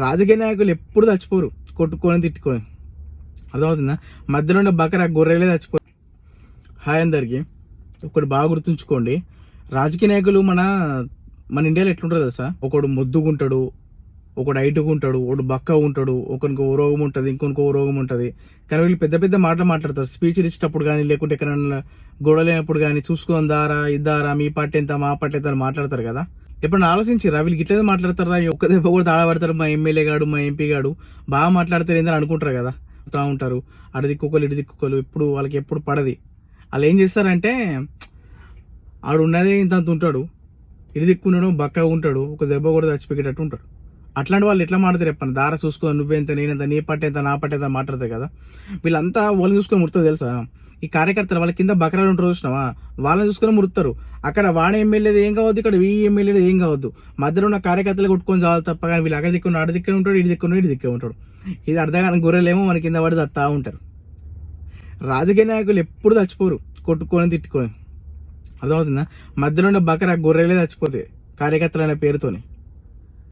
రాజకీయ నాయకులు ఎప్పుడు చచ్చిపోరు, కొట్టుకొని తిట్టుకొని. అర్థమవుతుందా? మధ్యలో ఉన్న బకరా గొర్రెలే చచ్చిపోరు. హాయ్ అందరికి, ఒకటి బాగా గుర్తుంచుకోండి. రాజకీయ నాయకులు మన మన ఇండియాలో ఎట్లుంటారు తెలుసా? ఒకడు మొద్దుగుంటాడు, ఒకడు హైటుగా ఉంటాడు, ఒకడు బక్క ఉంటాడు, ఒకరికి ఓ రోగం ఉంటుంది, ఇంకొనికి ఓ రోగం ఉంటుంది. కానీ వీళ్ళు పెద్ద పెద్ద మాటలు మాట్లాడతారు. స్పీచ్ ఇచ్చేటప్పుడు కానీ, లేకుంటే ఎక్కడైనా గొడవలేనప్పుడు కానీ, చూసుకుందారా ఇద్దారా, మీ పార్టీ ఎంత మా పార్టీ ఎంత అని మాట్లాడతారు కదా. ఎప్పుడన్నా ఆలోచించిరా వీళ్ళకి ఇట్లనే మాట్లాడతారా? ఒక్క దెబ్బ కూడా తాడబడతారు. మా ఎమ్మెల్యే గాడు, మా ఎంపీ గాడు బాగా మాట్లాడతారు ఏందని అనుకుంటారు కదా. ఉంటారు అటు దిక్కుకోలు ఇటు దిక్కుకోలు, ఎప్పుడు వాళ్ళకి ఎప్పుడు పడది. వాళ్ళు ఏం చేస్తారంటే, ఆడు ఉన్నదే ఇంత ఉంటాడు, ఇటు దిక్కున్నాడు, బక్కగా ఉంటాడు, ఒక దెబ్బ కూడా చచ్చిపోయేటట్టు ఉంటాడు. అట్లాంటి వాళ్ళు ఎట్లా మాట్లాడతారు చెప్పండి? దారా చూసుకో, నువ్వెంత నేనెంత, నీ పట్ట ఎంత నా పట్ట ఎంత మాట్లాడతాయి కదా. వీళ్ళంతా వాళ్ళని చూసుకొని ముడుతుంది తెలుసా? ఈ కార్యకర్తలు వాళ్ళ కింద బకరాలు ఉంటారు చూసినావా, వాళ్ళని చూసుకొని ముడుతారు. అక్కడ వాడ ఎమ్మెల్యేది ఏం కావద్దు, ఇక్కడ ఈ ఎమ్మెల్యేది ఏం కావద్దు. మధ్యలో ఉన్న కార్యకర్తలు కొట్టుకొని చావాలి తప్ప. కానీ వీళ్ళు అక్కడ దిక్కున్న ఆడ దిక్కే ఉంటాడు, ఇటు దిక్కున్న ఇటు దిక్కే ఉంటాడు. ఇది అర్థం కాని గొర్రెలేమో మన కింద పడి చస్తా ఉంటారు. రాజకీయ నాయకులు ఎప్పుడు చచ్చిపోరు, కొట్టుకొని తిట్టుకొని. అర్థమవుతుందా? మధ్యలో ఉన్న బకరా గొర్రెలే చచ్చిపోతాయి కార్యకర్తలు అనే పేరుతోని.